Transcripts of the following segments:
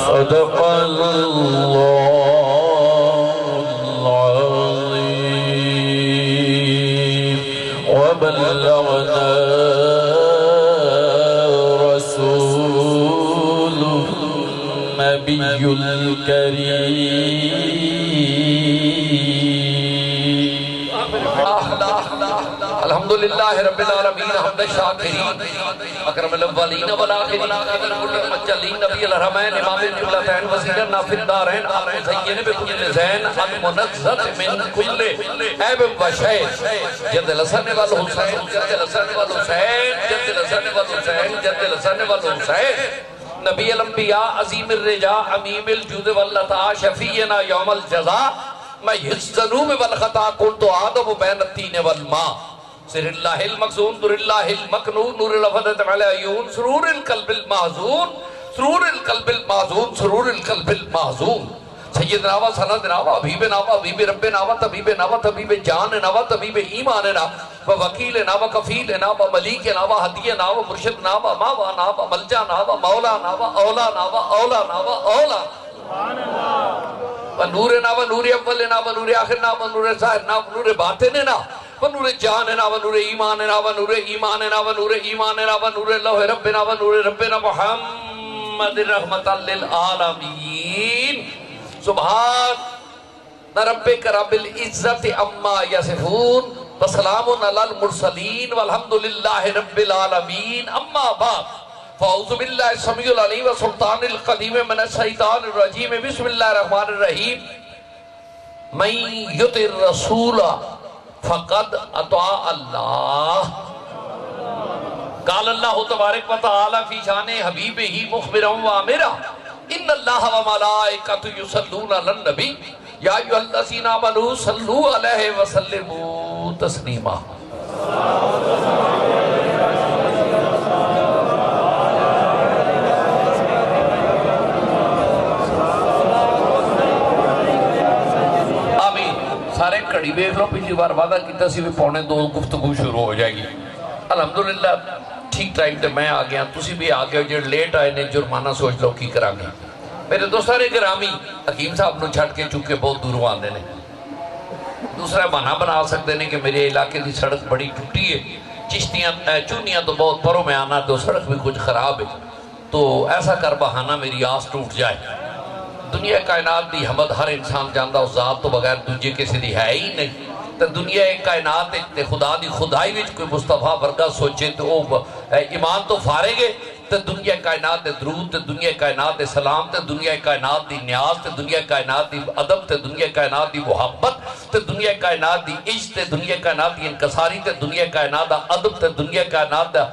صدق اللہ العظیم وبلغنا رسول النبی الکریم. الحمدللہ رب العالمین حمد الشاکرین اکرم الاولین والآخرین قادر کل المجلین نبی الحرمین امام القبلتین وزیر نافع الدارین المزین بکل زین المنزل من کل عیب و شیء جد الحسن والحسین جد الحسن والحسین جد الحسن والحسین جد الحسن والحسین نبی الانبیاء عظیم الرجاء امیم الجود واللطا شفیعنا یوم الجزا میں الذنوب والخطا قلت آدم بین التین والماء سر اللہ المقصون در اللہ المکنون نور الافدت علی عیون سرور القلب المحزون سرور القلب المحزون سرور القلب المحزون سیدنا و سندنا و حبیب ناوا حبیب رب ناوا طبیب ناوا طبیب جان ناوا طبیب ایمان ناوا و وکیل ناوا کفیل ناوا ملیک ناوا ہدی ناوا مرشد ناوا ماوا ناوا ملجا ناوا مولا ناوا اولا ناوا اولا ناوا اولا و نور ناوا نور اول ناوا نور آخر ناوا نور ظاہر ناوا نور باطن ناوا و نور جان ناوا نور ایمان ناوا نور ایمان ناوا نور ایمان ناوا نور اللہ رب ناوا نور ربنا محمد رحمت للعالمین. سبحان ربک رب العزت عما یصفون وسلام علی المرسلین والحمدللہ رب العالمین. اما بعد فاعوذ باللہ السمیع العلیم والسلطان القدیم من الشیطان الرجیم. بسم اللہ الرحمن الرحیم. من یطع الرسول فقد اطاع اللہ. قال اللہ تبارک و تعالی فی شان حبیبہ مخبرا وآمرا ان اللہ وملائکۃ یصلون علی النبی یا ایھا الذین آمنوا صلوا علیہ وسلموا تسلیما. سارے کڑی بیک لو. پچھلی بار وعدہ کیتا سی بھی 1:45 گفتگو شروع ہو جائے گی. الحمدللہ ٹھیک ٹائم تے میں آ گیا, تسی بھی آ گئے. جو لیٹ آئے نے جرمانہ سوچ لو کی کرا گے. میرے دوستان گرامی حکیم صاحب نو چھٹ کے چکے بہت دوروں آنے نے. دوسرا بہانہ بنا سکتے ہیں کہ میرے علاقے کی سڑک بڑی ٹوٹی ہے, چشتیاں چونیاں تو بہت پروں میں آنا, تو سڑک بھی کچھ خراب ہے, تو ایسا کر بہانہ میری آس ٹوٹ جائے. دنیا کائنات دی حمد ہر انسان جاندہ اس ذات تو بغیر دوجے کسی دی ہے ہی نہیں. تو دنیا کائنات تے خدا دی خدائی وچ کوئی مصطفیٰ ورگا سوچے تو ایمان تو فارغ ہے. تو دنیا کائنات دے درود, تے دنیا کائنات دے سلام, تے دنیا کائنات دی نیاز, تے دنیا کائنات دی ادب, تے دنیا کائنات دی محبت, تے دنیا کائنات دی عشق, تے دنیا کائنات دی انکساری, تے دنیا کائنات دا ادب, تے دنیا کائنات دا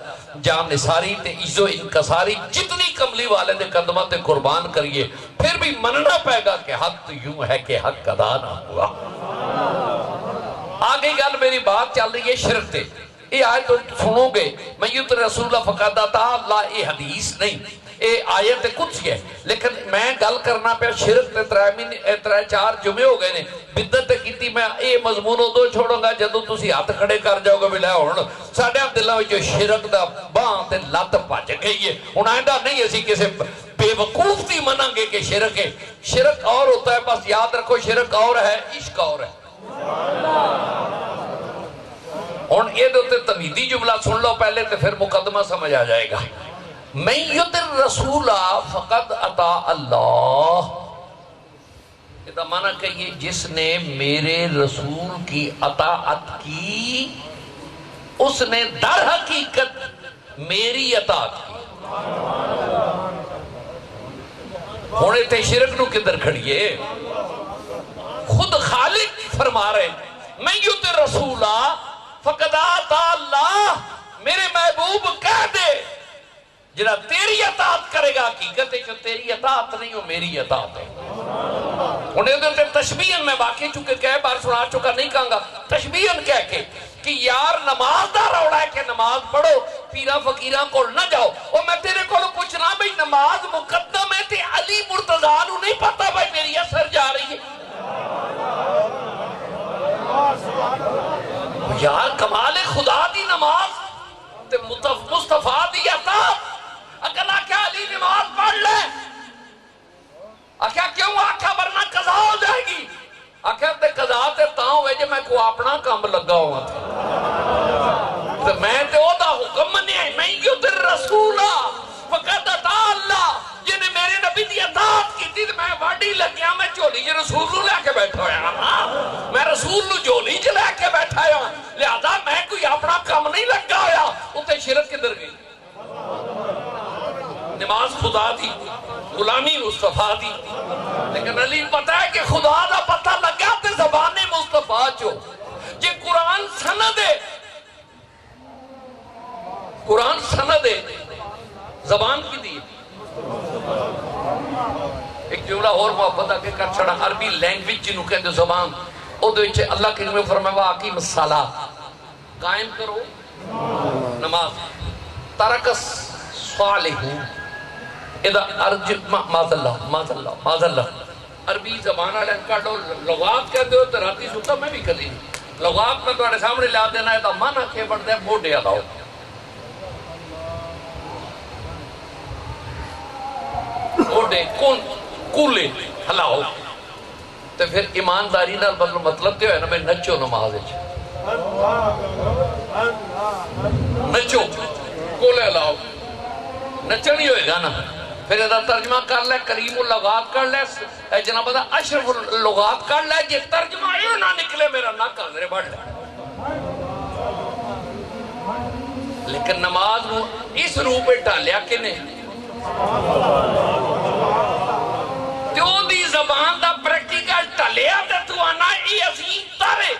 جان نثاری, تے عز و انکساری جتنی کملی والے دے قدمہ تے قربان کریے. پھر بھی مننا پائے گا کہ حق تو یوں ہے کہ حق ادا نہ ہوا. آگے گل میری بات چل رہی ہے شرک تے. یہ آیت سنو گے من یطع الرسول فقد اطاع اللہ, یہ حدیث نہیں, یہ آیت قدسی ہے. لیکن میں گل کرنا پہ شرک تے 3-4 جمعے ہو گئے نے. بدعت کیتی میں یہ مضمون ادو چھوڑوں گا جدوں تسی ہاتھ کھڑے کر جاؤ گے. بلا ہن ساڈے دلاں وچ شرک دا باں تے لت بھج گئی ہے. ہن آئندہ نہیں اسی کسی بے وقوف دی منیں گے کہ شرک ہے. شرک اور ہوتا ہے, بس یاد رکھو شرک اور ہے, عشق اور ہے. اور یہ دوتے تمہیدی جملہ سن لو پہلے تو پھر مقدمہ سمجھ آ جائے گا. من یطع الرسول فقد اطاع اللہ. یہ معنی کہیے جس نے میرے رسول کی اطاعت کی اس نے در حقیقت میری اطاعت کی. ہونے تے شرک نو کدھر کھڑیے, خود خالق فرما رہے من یطع الرسول فقد اطاع اللہ. میرے محبوب کہہ دے جنہا تیری اطاعت کرے گا, حقیقت ہے کہ تیری اطاعت نہیں ہو میری اطاعت ہے. انہیں ادھر تشبیہن میں باقی چکے کہے بار سنا چکا نہیں کہاں گا. تشبیہن کہہ کے کہ یار نماز دا روڑا ہے کہ نماز پڑھو, پیرا فقیران کو نہ جاؤ. اور میں تیرے کو پوچھنا بھئی نماز مقدم ہے تے علی مرتضیٰ نو نہیں پتا بھئی میری اثر جا رہی ہے. یار کمال خدا دی نماز تے مصطفیٰ دی اطاعت. اگلا کیا علی نماز پڑھ میں کو اپنا کام لگا ہوا تھا تو میں تے او دا حکم منیا میں کیوں تیر رسولہ فقط اطاع اللہ جنہیں میرے نبی دی اطاعت کی تھی میں واڑی لگیا میں جولی جی رسول نو لے کے بیٹھا ہوا میں رسول نو جولی جی لے کے بیٹھا ہوا لہذا میں کوئی اپنا کام نہیں لگا ہوا اتے شرک کدھر گئی نماز خدا دی غلامی مصطفیٰ دی لیکن علی پتہ ہے کہ خدا دا پتہ لگا تے زبان مصطفیٰ جو یہ قرآن سند ہے قرآن سند ہے زبان کی دی ایک جملہ اور محبت آکے کر چھڑا عربی لینگویج جنہوں کہتے زبان او دو اچھے اللہ کے نمیں فرمائے واقعی مسالہ قائم کرو نماز ترکس صالح اذا ارج ماذا اللہ عربی زبان آلین کاٹو لغات کہتے ہو تراتی سکتا میں بھی کدی نہیں لغات میں تو آنے سامنے لیا دینا ہے تو مانا کے بڑھ دے موڑے آلاؤ موڑے کون کولے ہلاؤ تو پھر ایمانداری نہ مطلب دیو ہے نا میں نچو نماز نچو کولے ہلاؤ نچنی ہوئے گا نا پھر ادھا ترجمہ کر لے کریم اللغات کر لے جناب ادھا اشرف اللغات کر لے جی ترجمہ یہ نہ نکلے میرا نہ کازرے بڑھ لے لیکن نماز نو اس روح پہ ڈالیا کنے تیو دی زبان دا پریکٹیکل ڈالیا تے تو آنا ای عظیم تارے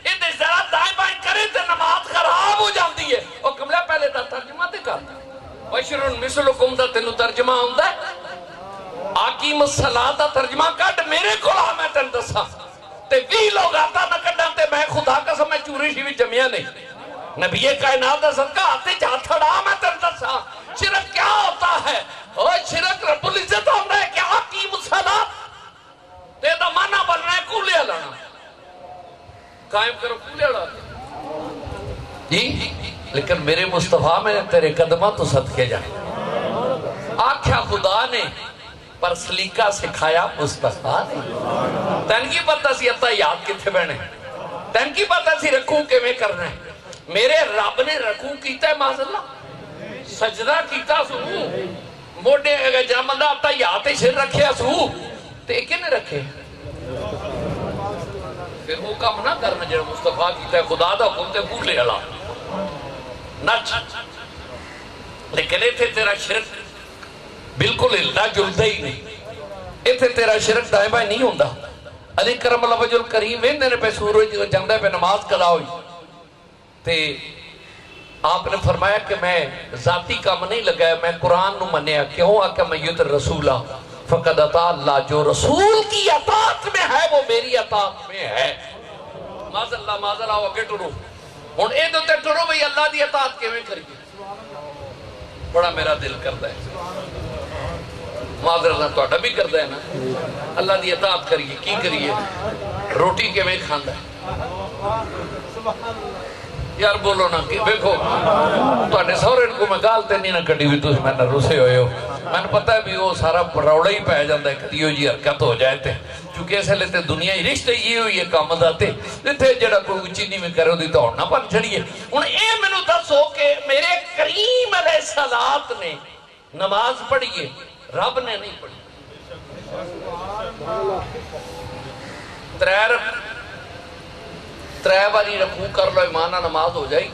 ادھے ذرا دائیں بائیں کرے تے نماز خراب ہو جاندی ہے اور کملہ پہلے دا ترجمہ دے کرتا وشرن مثلکم دا تینو ترجمہ ہوندہ ہے آقیم الصلاة دا ترجمہ کٹ میرے کھلا میں تین دسا تے وی لوگ آتا نہ کٹا تے میں خدا کا سمیں چوری شیوی جمعیہ نہیں نبی کائنات دا صدقہ آتے جا تھڑا میں تین دسا شرک کیا ہوتا ہے اور شرک رب العزت ہوندہ ہے کہ آقیم الصلاة تے دا مانا بننا ہے کولے علانا قائم کرو کولے علانا جی لیکن میرے مصطفیٰ میں نے تیرے قدمہ تو صدقے جائیں آکھیا خدا نے پر سلیقہ سکھایا مصطفیٰ نے تین کی پتہ سی اتا یاد کی تھے بہنے تین کی پتہ سی رکھوں کے میں کرنا ہے میرے رب نے رکھوں کیتا ہے معاذ اللہ سجدہ کیتا سو موڑے اگر جامدہ اتا یاد سر رکھیا سو تو ایک نے رکھے پھر وہ کام نہ کرنا جنہا مصطفیٰ کیتا ہے خدا دا کھولتے بھولے اللہ نچ لیکن ایتھے تیرا شرک بالکل اللہ جلدہ ہی نہیں ایتھے تیرا شرک دائیں بائیں نہیں ہوندہ علی کرم اللہ وجہ الکریم ویندے نے پہ سورج جندہ پہ نماز کلا ہوئی تے آپ نے فرمایا کہ میں ذاتی کام نہیں لگایا میں قرآن نو منیا کیوں آکہ میں یوت رسولہ فقد اطاع اللہ جو رسول کی اطاعت میں ہے وہ میری اطاعت میں ہے ماذا اللہ وگے ٹرو ہون اے دو تے ٹرو بھئی اللہ دی اطاعت کے میں کریے بڑا میرا دل کرتا ہے ماذا اللہ تو اٹھا بھی کرتا ہے نا اللہ دی اطاعت کریے کی کریے روٹی کے میں کھاندہ ہے یار بولو نا کہ دیکھو تو اٹھے سورن کو میں گالتے نہیں نہ کٹی ہوئی تو میں نہ روسے ہوئے ہو میں نے پتہ ہے بھی وہ سارا روڑا ہی پہ جاندہ ہے کدیو جی حرکت ہو جائے تھے چونکہ ایسے لیتے دنیا ہی رشتے یہ ہوئی ہے کام داتے لیتے جڑا کوئی چینی میں کرو دی تو ہونا پر چھڑیے ان اے میں نے دس ہو کہ میرے کریم علیہ السلام نے نماز پڑھئے رب نے نہیں پڑھی ترے باری رکھو کر لو ایمانہ نماز ہو جائے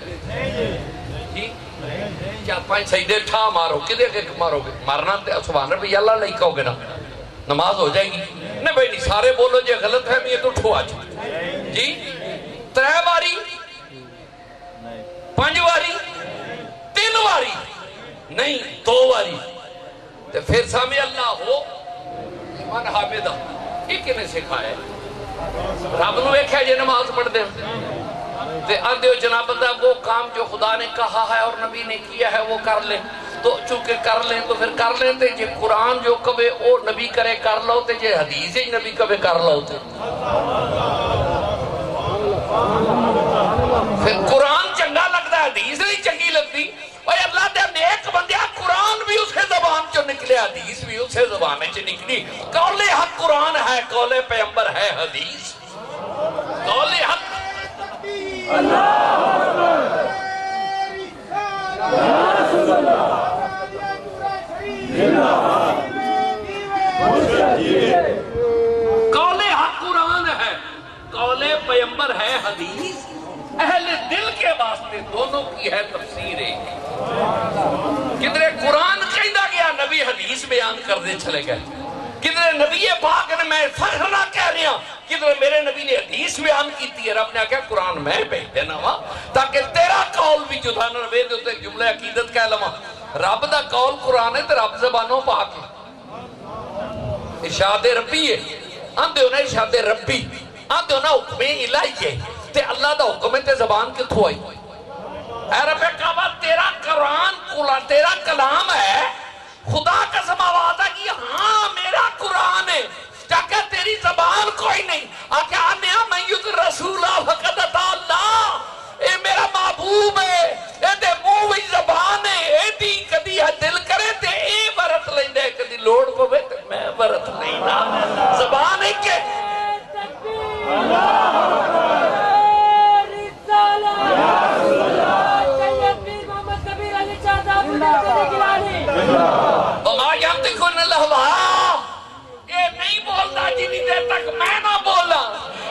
گی کیا پانچ سجدے ٹھا مارو کدے کے مارو گے مارنا تے سبحان ربی اللہ لئی کہو گے نا نماز ہو جائے گی نہیں بھائی نہیں سارے بولو جے غلط ہے میں تو ٹھو آج جی ترے باری پانچ باری تین باری نہیں دو باری تے پھر سامنے اللہ ہو ایمان حامدہ یہ کنے سکھائے رب نو ایک ہے یہ نماز پڑھ دیں تے آدھے ہو جناب اللہ وہ کام جو خدا نے کہا ہے اور نبی نے کیا ہے وہ کر لیں تو چونکہ کر لیں تو پھر کر لیں تے جے قرآن جو کبھے او نبی کرے کر لو تے جے حدیث ہی نبی کبھے کر لو تے پھر قرآن چنگا لگتا ہے حدیث نہیں چنگی لگتی اور اللہ دے نیک بندیا قرآن بھی اسے زبان جو نکلے حدیث بھی اسے زبان جو نکلی قول حق قرآن ہے قول پیغمبر ہے حدیث قول حق قول حق قرآن ہے، قول پیغمبر ہے حدیث، اہل دل کے واسطے دونوں کی ہے تفسیر ایک۔ کدھر قرآن کہندا گیا نبی حدیث بیان کر دے چلے گئے، کدھر نبی پاک نے میں فخر نہ کہہ رہا، کدھر میرے نبی نے حدیث بیان کیتی ہے، رب نے کہا قرآن میں بھیج دینا وا تاکہ تیرا قول بھی جدا نہ رہے تے ایک جملہ عقیدت کہہ لواں، رب دا قول قرآن ہے تے رب زبانوں پاک ہے، ارشاد ربی ہے، آندے ہونا ارشاد ربی، آندے ہونا حکم الہی ہے، تے اللہ دا حکم ہے تے زبان کتھوں آئی؟ اے رب کعبہ تیرا قرآن تیرا کلام ہے، خدا قسم آواز ہے کہ ہاں میرا قرآن ہے، کہ تیری زبان کوئی نہیں، آکے آنیا میں یوت رسولہ فقد اطاع اللہ، اے میرا محبوب ہے، اے دے منہ وی زبان ہے، اے دی کدی دل کرے تے اے ورت لیندے، کدی لوڑ پوے تے میں ورت لینا، زبان ہے کہ وَمَا يَنطِقُ عَنِ الْهَوَىٰ، اے نہیں بولنا جنی دیر تک میں نہ بولنا،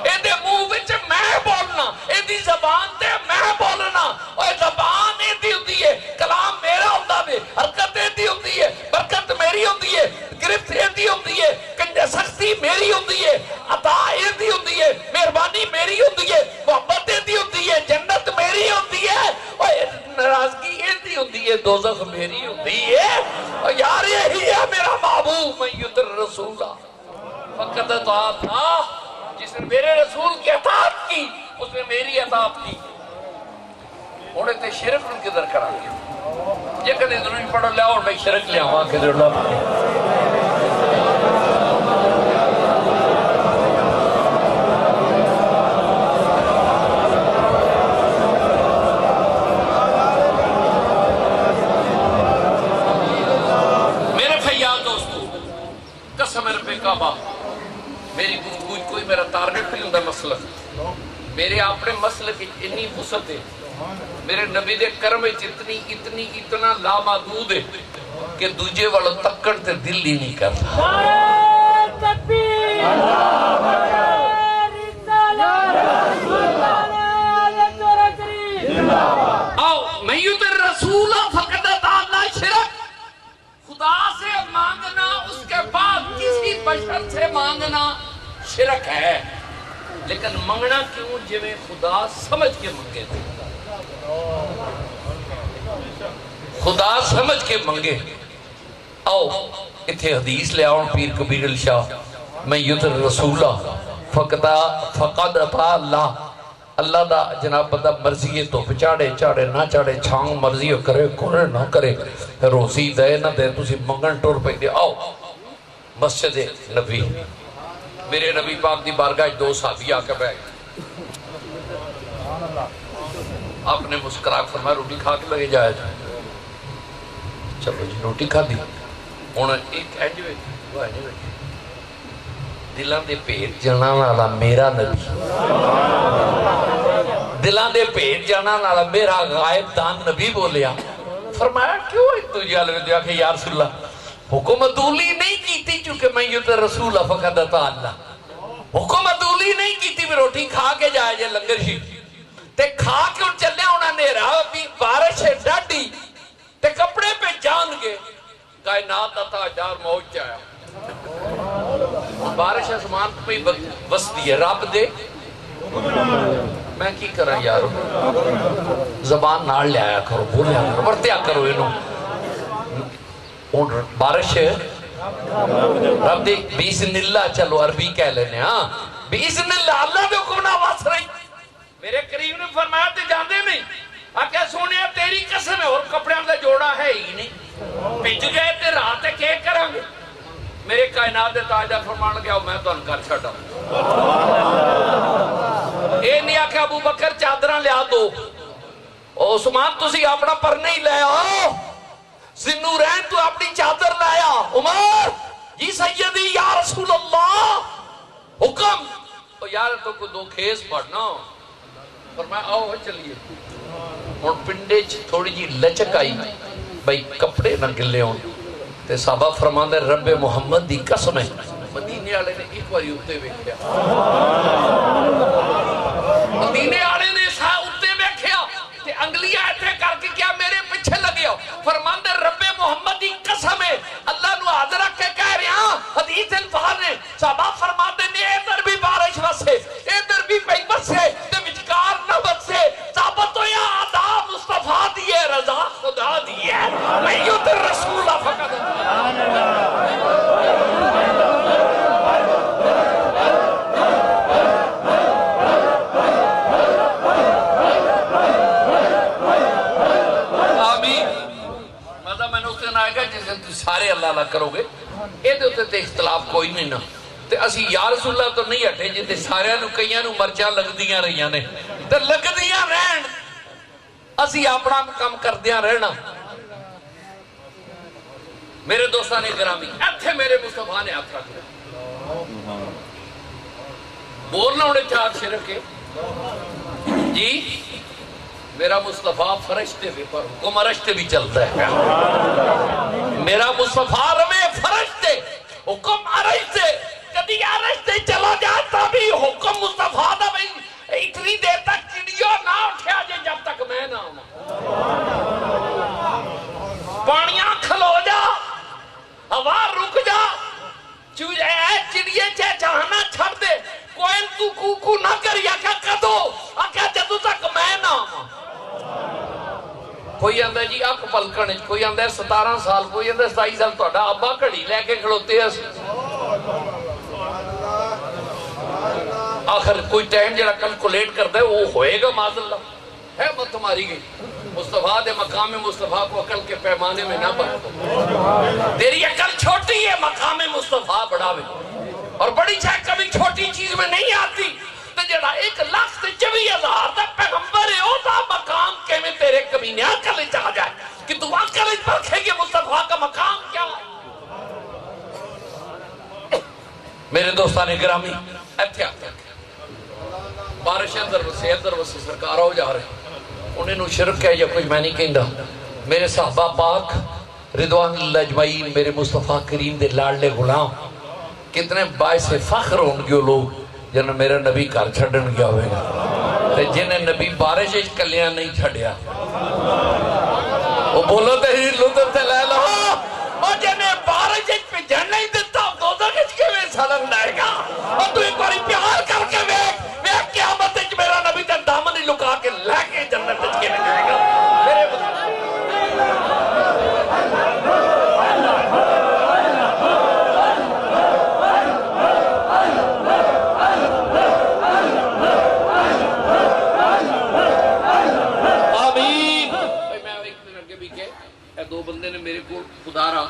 اے دے منہ وچ میں بولنا، اے دی زبان تے میں بولنا، اے زبان اے دی ہوندی ہے، کلام میرا ہوندا وے، حرکت اے دی ہوندی ہے، برکت میری ہوندی ہے، گرفت اے دی ہوندی ہے، کنجے سختی میری ہوندی ہے، عطا اے دی ہوندی ہے، مہربانی میری ہوندی ہے، محبت اے دی ہوندی ہے، جنت میری ہوندی ہے، اے ناراضگی اے دی ہوندی ہے، دوزخ میری ہوندی ہے، اور یار یہی ہے میرا محبوب من یطع الرسول فقد اطاع اللہ، جس نے میرے رسول کی اطاعت کی اس نے میری اطاعت کی۔ انہیں تے شرک ان کدھر کرا گیا، یہ کدھر ضروری پڑھو لیا اور میں شرک لیا وہاں کدھر اللہ میری گفتگو کوئی میرا ٹارگٹ نہیں ہوتا مسلک، میرے اپنے مسلک اتنی وسعت ہے، میرے نبی دے کرم اتنا لامحدود ہے کہ دوجے والوں تکڑ تے دل ہی نہیں کرتا۔ آؤ میں یوں تے رسول فقد اطاع اللہ، شرک خدا سے مانگنا اس کے بعد کسی بشر سے مانگنا شرک ہے، لیکن مانگنا کیوں جویں خدا سمجھ کے منگے تھے، خدا سمجھ کے منگے۔ آؤ اتھے حدیث لے آؤں پیر کبیر الشاہ، میں یطع الرسول فقد اطاع اللہ، اللہ دا جناب بندہ مرضی ہے تو چاڑے چاڑے نہ چاڑے، چھانگ مرضی کرے کرے نہ کرے، روزی دے نہ دے تسی منگن ٹور پہ دے۔ آؤ مسجد نبی، میرے نبی پاک دی بارگاہ دو صحابی آکے بیٹھ، آپ نے مسکرا فرمایا روٹی کھا کے لگے جائے جائے، چلو جی روٹی کھا دی، انہوں نے ایک ایجوے وہ ایجوے دلان دے پیٹ جانا والا میرا نبی، دلان دے پیٹ جانا والا میرا غائب دان نبی بولیا، فرمایا کیوں ایک تجھے علوہ دیا کہ یا رسول اللہ حکم عدولی نہیں کیتی چونکہ میں یطع الرسول فقد اطاع اللہ، حکم عدولی نہیں کیتی میں روٹی کھا کے جائے جائے لنگر شی تے کھا کے ان چلے انہوں نے رہا بھی بارش ہے ڈاڈی تے کپڑے پہ جان گے، کائنات تاجدار موج جایا، بارش آسمان پہ بستی ہے، رب دے میں کی کرا یارو، زبان نال لے آیا کرو، بولیا کرو، ورتیا کرو انہوں، بارش ہے رب دے بِإِذْنِ اللہ، چلو عربی کہہ لینے ہاں بِإِذْنِ اللہ، اللہ دے حکم نہ واس رہی، میرے کریم نے فرمایا تے جاندے نہیں، آکے سونیا تیری قسم ہے اور کپڑے ہم دے جوڑا ہے ہی نہیں، پیچھ گئے تے رات کے کریں گے، میرے کائنات دے تاجدار فرمان لگیا میں تو انکار چھڑا، اے نہیں آکے ابو بکر چادرہ لیا دو، عثمان تسی اپنا پر نہیں لے آؤ، ذنورین تو اپنی چادر لایا، عمر جی سیدی یا رسول اللہ حکم، یار تو کو دو کھیس پڑھنا، فرمایا آؤ چلیے ہوں پنڈے تھوڑی جی لچک آئی بھائی کپڑے نہ گلے ہون تے صحابہ فرماندے رب محمد دی قسم ہے مدینے والے نے ایک باری اتے ویکھیا مدینے والے نے اتے ویکھیا تے انگلیاں ایتھے کر کے کیا میرے پیچھے لگے ہو فرماندے رب محمد دی قسم ہے اللہ نو حاضر رکھ کے کہہ رہے ہاں حدیث الفاظ نے صحابہ فرماندے نے ادھر بھی بارش وسے ادھر بھی پئی وسے تے وچکار نہ وسے ثابت ہویا ادا مصطفیٰ دی ہے رضا خدا دی ہے میں یوں تے رسول فقط سارے اللہ اللہ کرو گے یہ تے اختلاف کوئی نہیں نا تے اسی یا رسول اللہ تو نہیں ہٹے جی تے سارے نو کئیاں نو مرچاں لگدیاں رہیاں نے تے لگدیاں رہن اسی اپنا کام کردیاں رہنا میرے دوستان گرامی ایتھے میرے مصطفیٰ نے ہاتھ رکھ لیا بولنا انہیں چار شرک ہے جی میرا مصطفیٰ فرشتے پر حکم عرشتے بھی چلتا ہے میرا مصطفیٰ رمے فرشتے حکم عرشتے کدی عرشتے چلا جاتا بھی حکم مصطفیٰ دا بھی اتنی دیر تک چڑیوں نہ اٹھیا جے جب تک میں نہ ہوں پانیاں کھلو جا ہوا رک جا چڑیے چاہنا چھڑ دے کوئی تو کو نہ کری آکھا کدو آکھا جدو تک میں نہ ہوں کوئی آندہ جی اک پلکنے کوئی آندہ 17 سال کوئی آندہ 27 سال تو اڈا ابا کھڑی لے کے کھڑوتے ہیں آخر کوئی ٹائم جڑا کلکولیٹ کرتا ہے وہ ہوئے گا معاذ اللہ ہے بات تمہاری گئی مصطفیٰ دے مقام مصطفیٰ کو عقل کے پیمانے میں نہ برتو تیری عقل چھوٹی ہے مقام مصطفیٰ بڑھاوے اور بڑی چاہے کبھی چھوٹی چیز میں نہیں آتی تو جڑا 1,24,000 دا پیغمبر ہے او دا مقام کے میں تیرے کمینے عقل چاہ جائے کہ تو عقل پرکھے گے مصطفیٰ کا مقام کیا ہے میرے دوستان گرامی ایتھے آتے ہیں بارش اندر وسے سرکار ہو جا رہے انہیں نو شرک ہے یا کچھ میں نہیں کہندا میرے صحابہ پاک رضوان اللہ اجمعین میرے مصطفیٰ کریم دے لاڈلے غلام کتنے باعث فخر ہوں گے لوگ جنہیں میرا نبی گھر چھڑن گیا ہوئے گا جنہیں نبی بارش کلیاں نہیں چھڑیا وہ بولو تحریر لطف سے لے لو اور جنہیں بارش پہ جن نہیں دیتا دوزہ کچھ کے میں سلم لائے گا اور تو ایک باری پیار کر کے ویک قیامت میرا نبی تے دامن ہی لکا کے لے کے جنت کے لے جائے گا میرے دو بندے نے میرے کو خدارا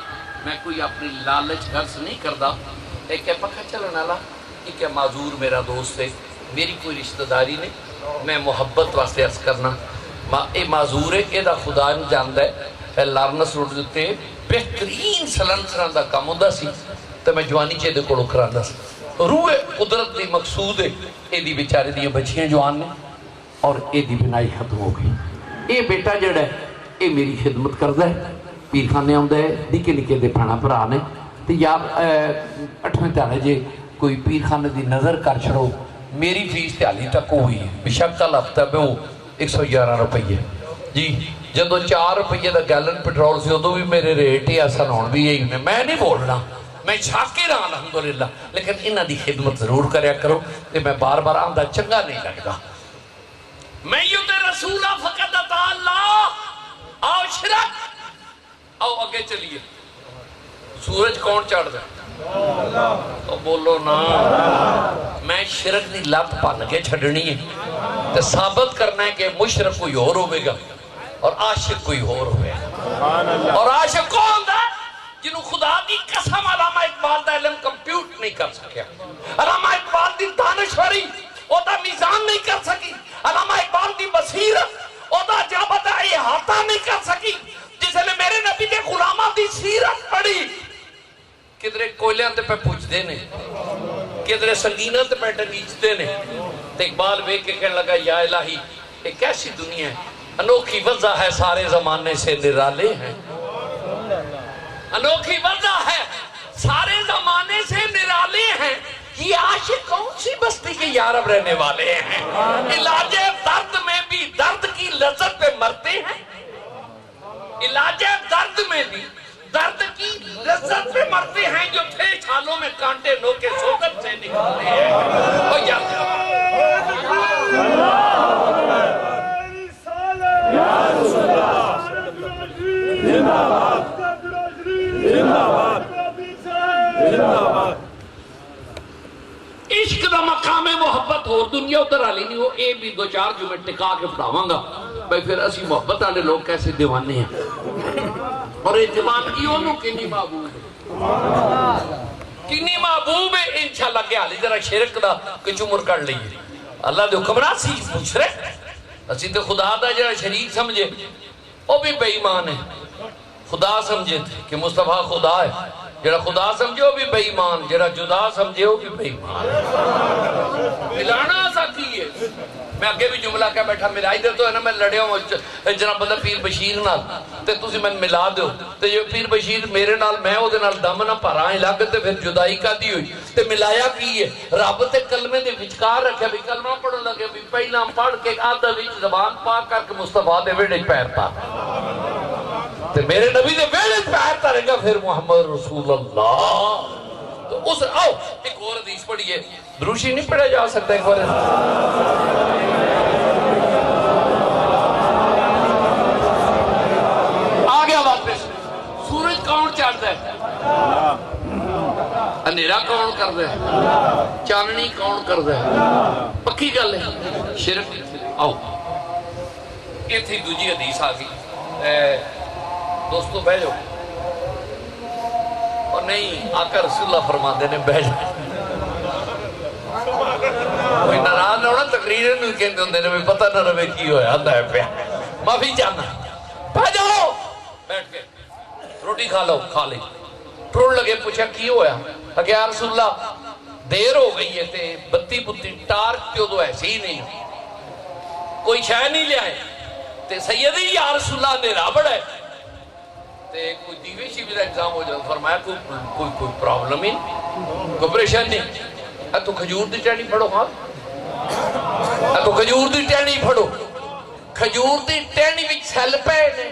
میں کوئی اپنی لالچ غرض نہیں کردا ایک ہے پکا چلن والا ایک ہے معذور میرا دوست ہے میری کوئی رشتہ داری نہیں میں محبت واسطے عرض کرنا اے معذور ہے اے دا خدا نہیں جاندا ہے اے لارنس روڈ دے بہترین سلنسراں دا کام ہوندا سی تے میں جوانی چے دے کولوں کراندا سی روح قدرت دی مقصود ہے اے دی بیچارے دی بچیاں جوان نے اور اے دی بنائی ختم ہو گئی اے بیٹا جڑا ہے اے میری خدمت کردا ہے پیر خانے آندا ہے نکے نکے دے بھانا بھرا نے تے یا 8ویں تانے جے کوئی پیر خانے دی نظر کر چھڑو میری فیس تے حالی تک ہوئی ہے بشک کل ہفتہ میں وہ 111 روپیے جی جدو 4 روپیے دا گیلن پیٹرول سے ادو بھی میرے ریٹ ہی آسان ہون بھی یہی نے میں نہیں بولنا میں شاکر ہاں الحمدللہ لیکن انہاں دی خدمت ضرور کریا کرو تے میں بار بار آندا چنگا نہیں لگدا میں یوں تے رسولہ فقط اللہ آؤ شرک آؤ آگے چلیے سورج کون چڑھ دے تو بولو نا میں شرک دی لت پن کے چھڑنی ہے تو ثابت کرنا ہے کہ مشرک کوئی اور ہوئے گا اور عاشق کوئی اور ہوئے گا اور عاشق کون دا جنہوں خدا دی قسم علامہ اقبال دا علم کمپیوٹ نہیں کر سکیا علامہ اقبال دی دانشوری او دا میزان نہیں کر سکی علامہ اقبال دی بصیرت او دا جابت احاطہ نہیں کر سکی جس نے میرے نبی دے غلامہ دی سیرت پڑھی کدھرے کوئلیاں تے پہ پوچھ دے نے کدھرے سنگینہ تے پہ ٹنیچ دے نے تو اقبال ویکھ کے کہنے لگا یا الہی ایک ایسی دنیا ہے انوکھی وضع ہے سارے زمانے سے نرالے ہیں، انوکھی وضع ہے سارے زمانے سے نرالے ہیں، یہ عاشق کون سی بستی کے یارب رہنے والے ہیں، علاج درد میں بھی درد کی لذت پہ مرتے ہیں، علاج درد میں بھی درد کی لذت پہ مرتے ہیں، جو تھے چھالوں میں کانٹے نو کے سوگت سے نکلتے ہیں۔ عشق دا مقام محبت ہو دنیا ادھر آلی نہیں ہو، اے بھی دو چار جو میں ٹکا کے پڑھاواں گا بھائی پھر اسی محبت والے لوگ کیسے دیوانے ہیں، اور یہ دیوانگی انہوں کنی محبوب ہے، کنی محبوب ہے۔ انشاءاللہ کہ حالی ذرا شرک دا کچھ عمر کر لئیے، اللہ دے حکمران سی مشرک اسی تے خدا دا جڑا شریک سمجھے وہ بھی بے ایمان ہے، خدا سمجھے تھے کہ مصطفیٰ خدا ہے، جڑا خدا سمجھے وہ بھی بے ایمان، جڑا جدا سمجھے وہ بھی بے ایمان، ملانا سا کی ہے۔ میں آگے بھی جملہ کہہ بیٹھا میرا ادھر تو ہے نا میں لڑے ہوں جناب بندہ پیر بشیر نال تے تسی میں ملا دیو تے جو پیر بشیر میرے نال میں او دے نال دم نہ پھرائیں لگ تے پھر جدائی کا دی ہوئی تے ملایا کی ہے رب تے کلمے دے وچکار رکھے بھی کلمہ پڑھن لگے بھی پہلا پڑھ کے آدھا وچ زبان پاک کر کے مصطفیٰ دے ویڑے پیر پا تے میرے نبی دے ویڑے پیر تا رہے گا پھر محمد رسول اللہ۔ تو اس آؤ ایک اور حدیث پڑھیے، دروشی نہیں پڑھا جا سکتا ایک اور آ گیا واپس۔ سورج کون چڑھتا ہے؟ اندھیرا کون کرتا ہے؟ چاننی کون کرتا ہے؟ پکی گل ہے شرک۔ آؤ یہ تھی دوجی حدیث آ گئی، دوستو بہ جاؤ، اور نہیں آقا رسول اللہ فرماتے نے بہ جاؤ، کوئی ناراض نہ ہونا تقریر نہیں کہتے ہوندے نے پتہ نہ رہے کی ہویا آدھا ہے پہ معافی چاہنا بہ جاؤ، بیٹھ کے روٹی کھا لو، کھا لے ٹرون لگے پوچھا کی ہویا کہ یا رسول اللہ دیر ہو گئی ہے تے بتی بتی ٹارک کیوں تو ایسے ہی نہیں کوئی شے نہیں لے آئے تے سیدی یا رسول اللہ اندھیرا بڑا ہے تے کوئی دیوی شیوی دا ایگزام ہو جاتا، فرمایا کوئی پرابلم ہی کوئی پریشان نہیں، تو کھجور دی ٹہنی پڑھو، ہاں تو کھجور دی ٹہنی پڑھو، کھجور دی ٹہنی وچ سیل پے نے،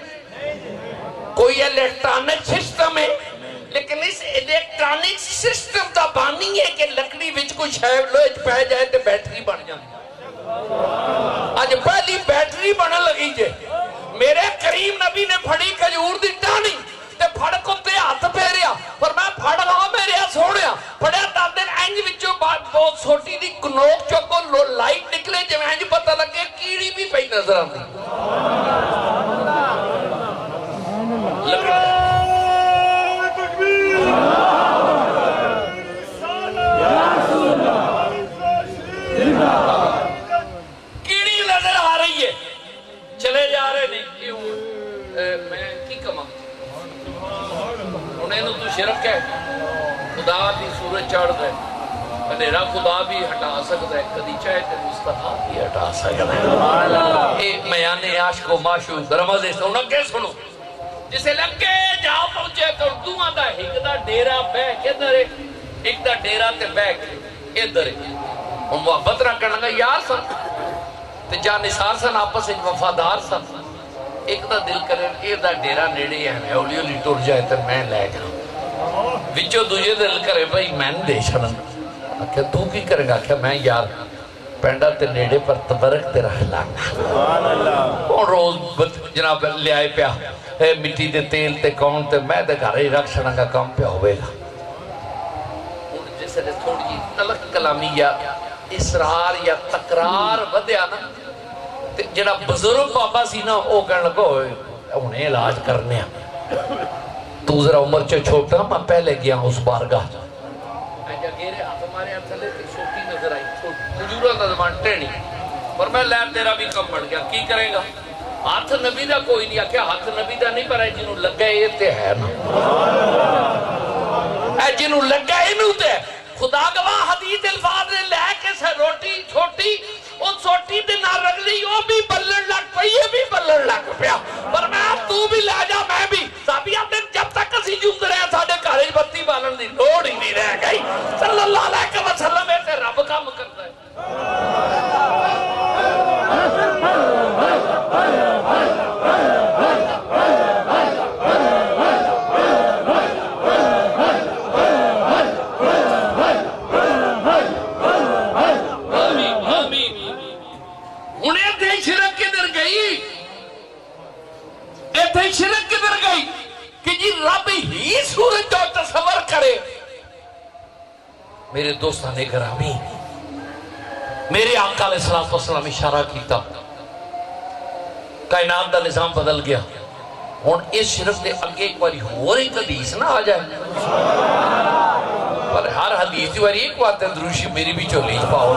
کوئی الیکٹرانک سسٹم ہے لیکن اس الیکٹرانک سسٹم دا بانی ہے کہ لکڑی وچ کوئی شے لوہے پے جائے تے بیٹری بن جاتی، آج پہلی بیٹری بنن لگی جے میرے کریم نبی نے پھڑی کھجور دی ٹہنی تے پھڑ کو تے ہاتھ پھیریا پر میں پھڑ رہا میرے سوڑیا پھڑیا دادن اینج وچوں بہت چھوٹی دی کنوک چوکو لائٹ نکلے جو اینج پتہ لگے کیڑی بھی پئی نظر آندی، کیڑی نظر آ رہی ہے، چلے جا رہے نہیں کیوں میں کی کما انہیں تو شرک ہے، خدا بھی سورج چڑھ دے اندھیرا خدا بھی ہٹا سکتا ہے، کدی چاہے تے مصطفیٰ بھی ہٹا سکتا ہے۔ اے میان عاشق و معشوق رمض سونا کے سنو جسے لگے جا پہنچے تو دوہاں دا ایک دا ڈیرا بیک ادھر ہے، ایک دا ڈیرا تے بیک ادھر ہے، ہم محبت نہ کرنا گا یار سن تے جان نثار سن آپس ایک وفادار سن، ایک دا دل کرے اے دا ڈیرا نیڑے ہے اولی اولی ٹور جائے تے میں لے جاؤں، وچو دوجے دل کرے بھائی میں دے چھڑن، کہ تو کی کرے گا کہ میں یار پینڈا تے نیڑے پر تبرک تے رہ لانا، اور روز جناب لے آئے پیا مٹی دے تیل تے کون تے میں دے گھر ہی رکھ چھڑن کا کام پیا ہوئے گا، جیسے تھوڑی تلق کلامی یا اسرار یا تقرار ودیا نا جڑا بزرگ بابا سی نا وہ کہنے لگو انہیں علاج کرنے تو ذرا عمر چے چھوٹا میں پہلے گیا اس بارگاہ گیرے ہاتھ ہمارے ہاتھ لے تے چھوٹی نظر آئی کھجورہ دا زمان ٹہنی اور میں لے تیرا بھی کم بڑھ گیا کی کرے گا ہاتھ نبی دا کوئی نہیں آکھیا ہاتھ نبی دا نہیں پر ہے جنہوں لگا یہ تے ہے نا اے جنہوں لگا انہوں تے خدا گواہ حدیث الفاظ نے لے کے سے روٹی چھوٹی وہ چھوٹی دے نہ رکھ دی وہ بھی بلن لگ پئی یہ بھی بلن لگ پیا پر میں تو بھی لے جا میں بھی صحابیہ دن جب تک اسی جمد رہے ساڑھے کارج بتی بالن دی لوڑ ہی نہیں رہ گئی صلی اللہ علیہ وسلم ایسے رب کا مکرتا ہے شرک کدھر گئی کہ جی رب ہی سورج جو تصور کرے میرے دوستان گرامی میرے آقا علیہ السلام اشارہ کیتا کائنات دا نظام بدل گیا ہون اس شرک دے اگے ایک باری اور ایک حدیث نہ آ جائے پر ہر حدیث دی باری ایک بات ہے دروشی میری بھی چولی پاؤ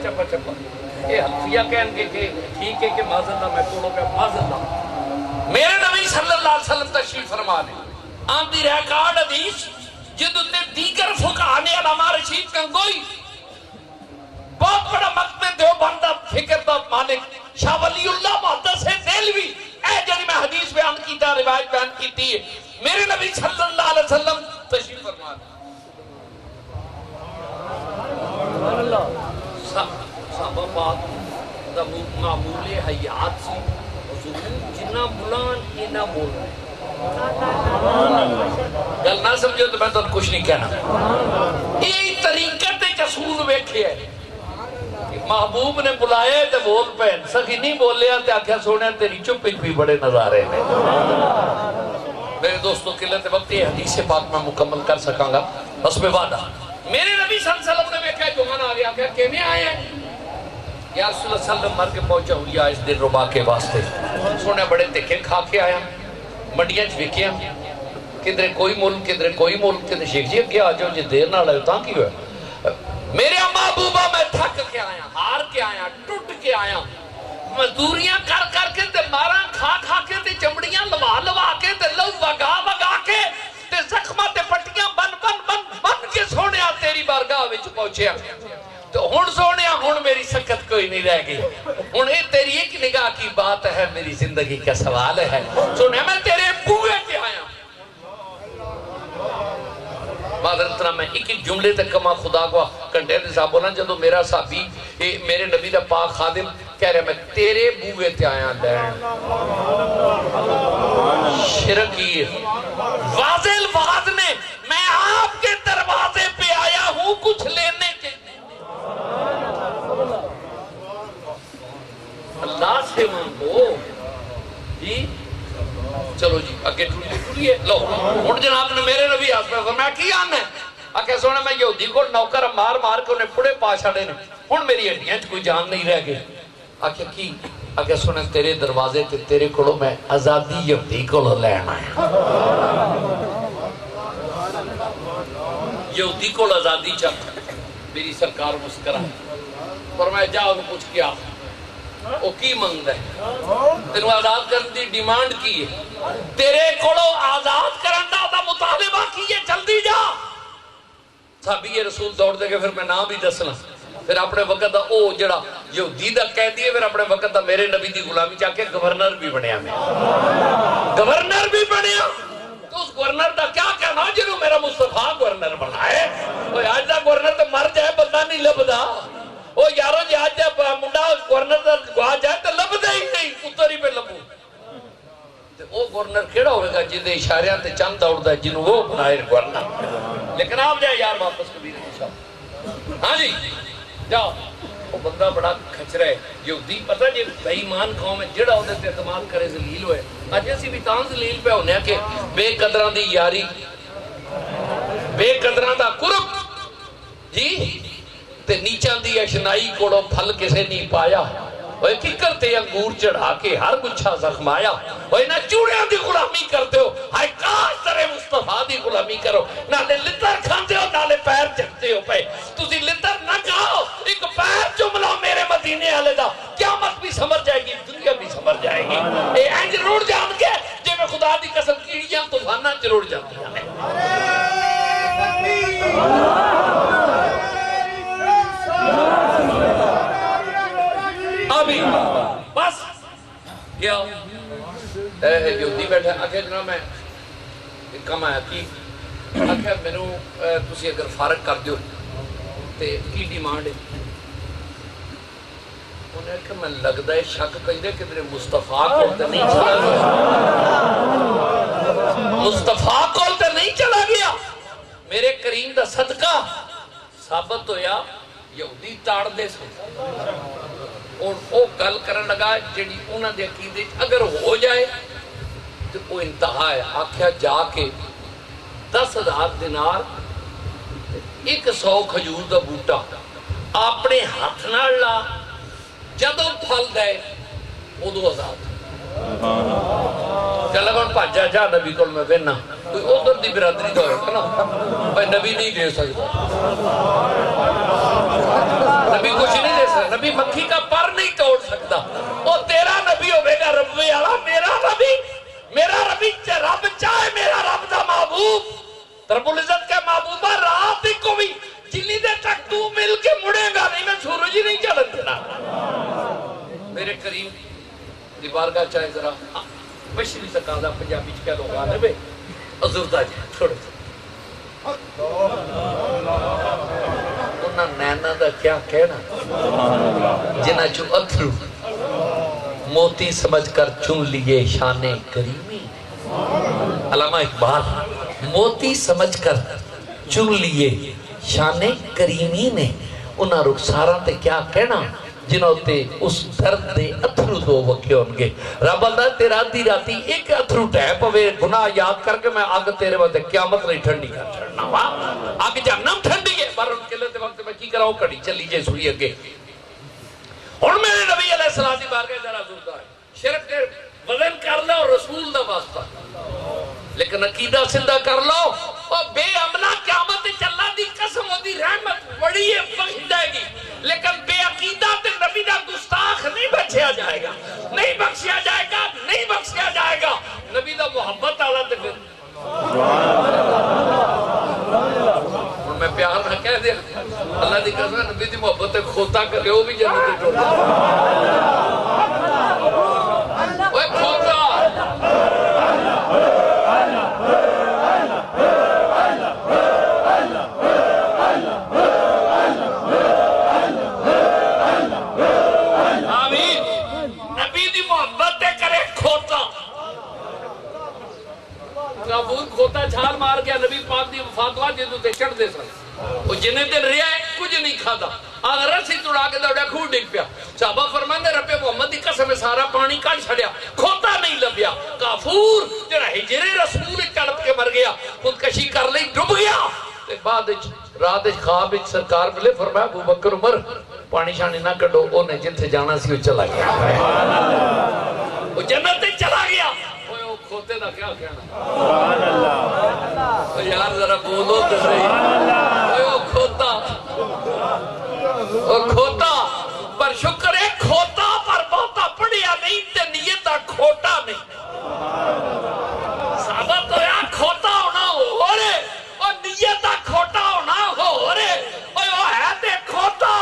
چپا چپا یہ حفیہ کہن گے کہ ٹھیک ہے کہ معذلہ میں کولو پہ معذلہ میرے نبی صلی اللہ علیہ وسلم تشریف فرما لے آمدی ریکارڈ حدیث جدو تے دیگر فقہانے علامہ رشید کنگوئی بہت بڑا مقصد دیو بندہ فکر دا مالک شاہ ولی اللہ محدث دہلوی اے جنہی میں حدیث بیان کیتا روایت بیان کیتی ہے میرے نبی صلی اللہ علیہ وسلم تشریف فرما لے صحابہ پاک دا معمول حیات سی حضور جنہ بلان اینا بول رہے گل نہ سمجھو تو میں تو کچھ نہیں کہنا یہی طریقہ تے چسول ویکھے ہے محبوب نے بلائے تے بول پہن سخی نہیں بولیا تے آکھیا سونے تیری چپک بھی بڑے نظارے ہیں میرے دوستوں قلت وقت یہ حدیث پاک میں مکمل کر سکاں گا بس میں وعدہ میرے نبی صلی اللہ علیہ وسلم نے ویکھا جو من آ گیا کہ کیویں آئے ہیں یا رسول اللہ صلی اللہ علیہ وسلم مر کے پہنچا ہویا اس دن ربا کے واسطے سونے بڑے تکے کھا کے آیا مڈیاں چ وکیاں کدھر کوئی ملک کدھر شیخ جی اگے آ جاؤ جی دیر نہ لگے تاں کی ہوئے میرے اما ابوبا میں تھک کے آیا ہار کے آیا ٹوٹ کے آیا مزدوریاں کر کر کے تے ماراں کھا کھا کے تے چمڑیاں لوا لوا کے تے لو وگا وگا کے تے زخماں تے پٹیاں بن کے سونیا تیری بارگاہ وچ پہنچیا تو ہن سونیا ہن میری سکت کوئی نہیں رہ گئی ہن یہ تیری ایک نگاہ کی بات ہے میری زندگی کا سوال ہے سونے میں تیرے بوئے کے آیا معذرتنا میں ایک ایک جملے تک کما خدا کو کنٹے دے صاحب بولا جدو میرا صحابی میرے نبی دا پاک خادم کہہ رہے میں تیرے بوئے تے آیا لین شرکی واضح الفاظ نے میں آپ کے دروازے پہ آیا ہوں کچھ لینے کے اللہ سے مانگو جی چلو جی اگے ٹولیے لو ہن جناب نے میرے نبی آسپے فرمایا کی آن ہے آکے سونا میں یہودی کو نوکر مار مار کے انہیں پڑے پاس چھڑے نے ہن میری ہڈیاں کوئی جان نہیں رہ گئی آکے کی آکے سونا تیرے دروازے تے تیرے کولو میں آزادی یہودی کولو لین آیا یہودی کولو آزادی چاہتا میری سرکار مسکرا فرمایا جا انہوں پوچھ کیا وہ کی منگ ہے تینوں آزاد کرن دی ڈیمانڈ کی ہے تیرے کولو آزاد کرن دا مطالبہ کی ہے جلدی جا صحابی رسول دوڑ دے گے پھر میں نام بھی دسنا پھر اپنے وقت دا او جڑا یہودی دا کہہ دیئے پھر اپنے وقت دا میرے نبی دی غلامی چاہ کے گورنر بھی بنیا میں گورنر بھی بنیا تو اس گورنر دا کیا کہنا جنہوں میرا مصطفیٰ گورنر بنائے وہ آج دا گورنر تو مر جائے بندہ نہیں لبدا وہ یارو جی آج جب منڈا گورنر دا گواہ جائے تو لب دے ہی نہیں اتر ہی پہ لبو وہ گورنر کیڑا ہوئے گا جن دے اشاریاں تے چند دوڑ دا جنہوں وہ بنائے گورنر لیکن آپ جائے یار واپس کبھی نہیں شاہ ہاں جی جاؤ وہ بندہ بڑا کھچرا ہے یہودی پتہ جی بے ایمان قوم ہے جڑا ہوتے تے اعتماد کرے ذلیل ہوئے آج ایسی بھی تاں ذلیل پہ ہونے کہ بے قدران دی یاری بے قدران دا قرب جی تے نیچان دی اشنائی کوڑو پھل کسے نہیں پایا وہ کی کرتے انگور چڑھا کے ہر گچھا زخمایا وہ نہ چوڑیاں دی غلامی کرتے ہو ہائے کاش ترے مصطفیٰ دی غلامی کرو نالے لتر کھاندے ہو نالے پیر چکتے ہو پہ تُسی لتر مدینے والے دا قیامت بھی سمجھ جائے گی دنیا بھی سمجھ جائے گی اے انج روڑ جان کے جے میں خدا دی قسم کیڑیاں طوفاناں چ روڑ جاندیاں نے آمین بس کیا یہودی بیٹھا آکھے جناب میں کم آیا کی آکھے میروں تسی اگر فارغ کر دیو تے کی ڈیمانڈ ہے انہیں کہ میں لگتا ہے شک کہیں کہ میرے مصطفیٰ کو تے نہیں چلا گیا مصطفیٰ کو تے نہیں چلا گیا میرے کریم دا صدقہ ثابت ہویا یہودی تاڑ دے سے اور وہ گل کرن لگا جڑی انہاں دے عقیدے اگر ہو جائے تو وہ انتہا ہے آکھیا جا کے 10,000 دینار 100 کھجور دا بوٹا اپنے ہاتھ نال لا جدوں پھل دے ادو آزاد چل لگا بھاجا جا نبی کو میں وینا کوئی ادھر دی برادری تو ہے نا بھائی نبی نہیں دے سکتا نبی کچھ نہیں دے سکتا نبی مکھی کا پر نہیں توڑ سکتا وہ تیرا نبی ہوئے گا ربی والا میرا ربی رب چاہے میرا رب دا محبوب رب العزت کا محبوبہ رات ہی کو بھی جنی دے تک تو مل کے مڑے گا نہیں میں سورج ہی نہیں چلن دینا میرے کریم دی بارگاہ چاہے ذرا پچھلی تقاضا پنجابی چ کہہ لو گا نے بے حضور دا جی تھوڑے انہاں نینا دا کیا کہنا جنہ چو اتھرو موتی سمجھ کر چن لیے شان کریمی علامہ اقبال موتی سمجھ کر چن لیے شان کریمی نے انہاں رخساراں تے کیا کہنا جنہوں تے اس درد دے اتھرو دو وکھے ہونگے رب اللہ تیرا دی راتی ایک اتھرو ٹھے پوے گناہ یاد کر کے میں آگ تیرے وقت قیامت نہیں ٹھنڈی کر چھڑنا وا آگ جہنم ٹھنڈی ہے پر ان کے لیے وقت میں کی کراؤں کڑی چلی جے سوئی اگے اور میرے نبی علیہ السلام دی بارگاہ ذرا زردہ ہے شرک کے وزن کر لو اور رسول دا واسطہ لیکن عقیدہ زندہ کر لو اور بے امنہ قیامت چلا دی قسم و دی رحمت بڑی ہے بخش جائے گی لیکن بے عقیدہ تے نبی دا گستاخ نہیں بچیا جائے گا نہیں بخشیا جائے گا نہیں بخشیا جائے گا نبی دا محبت آلہ تے پھر اور میں پیار نہ کہہ دیا اللہ دی قسم نبی دی محبت کھوتا کرے وہ بھی جنت دے ٹوٹا اوہ کھوتا کھوتا چھال مار گیا نبی پاک دی وفات ہوا جدو تے چڑھ دے سن وہ جنہیں دن رہا ہے کچھ نہیں کھادا اگر رسی توڑا کے دوڑا کھوڑ ڈگ پیا صحابہ فرماندے رب محمد دی قسم سارا پانی کٹ چھڑیا کھوتا نہیں لبیا کافور جڑا ہجرے رسول تڑپ کے مر گیا خودکشی کر لی ڈوب گیا تے بعد رات خواب سرکار ملے فرمایا ابو بکر عمر پانی شانی نہ کڈو اونے جتھے جانا سی وہ چلا گیا وہ جنت تے چلا گیا کھوتے دا کیا کہنا یار ذرا بولو تو صحیح وہ کھوتا پر شکر ہے کھوتا پر بہتا پڑیا نہیں تے نیتا کھوتا نہیں ثابت ہویا کھوتا ہونا ہو رہے اور نیتا کھوتا ہونا ہو رہے اور وہ ہے تے کھوتا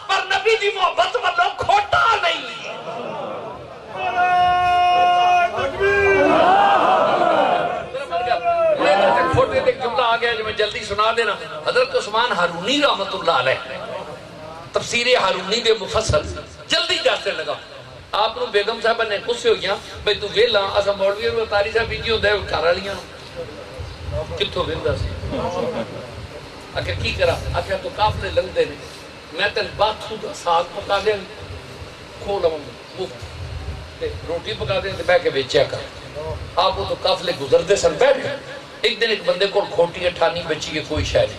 پر نبی دی محبت والوں کھوتا نہیں کھوٹے ایک جملہ آگیا جو میں جلدی سنا دینا حضرت عثمان ہارونی رحمت اللہ علیہ تفسیر ہارونی دے مفسر جلدی جاتے لگا آپ نے بیگم صاحبہ نے غصے ہو گیا بھئی تو ویلا اسا مولوی اور تاری صاحب بیجی ہوندے گھر والیاں کتھوں ویندا سی آخر کی کرا آخر تو قافلے لنگدے نے میں تن باتھو دا ساگ پکا دیں کھولا مفت روٹی پکا دیں تے بیٹھ کے بیچیا کر آپ وہ تو قافلے گزرتے سن بیٹھ گئے ایک دن ایک بندے کو کھوٹی اٹھانی بچی کے کوئی شاید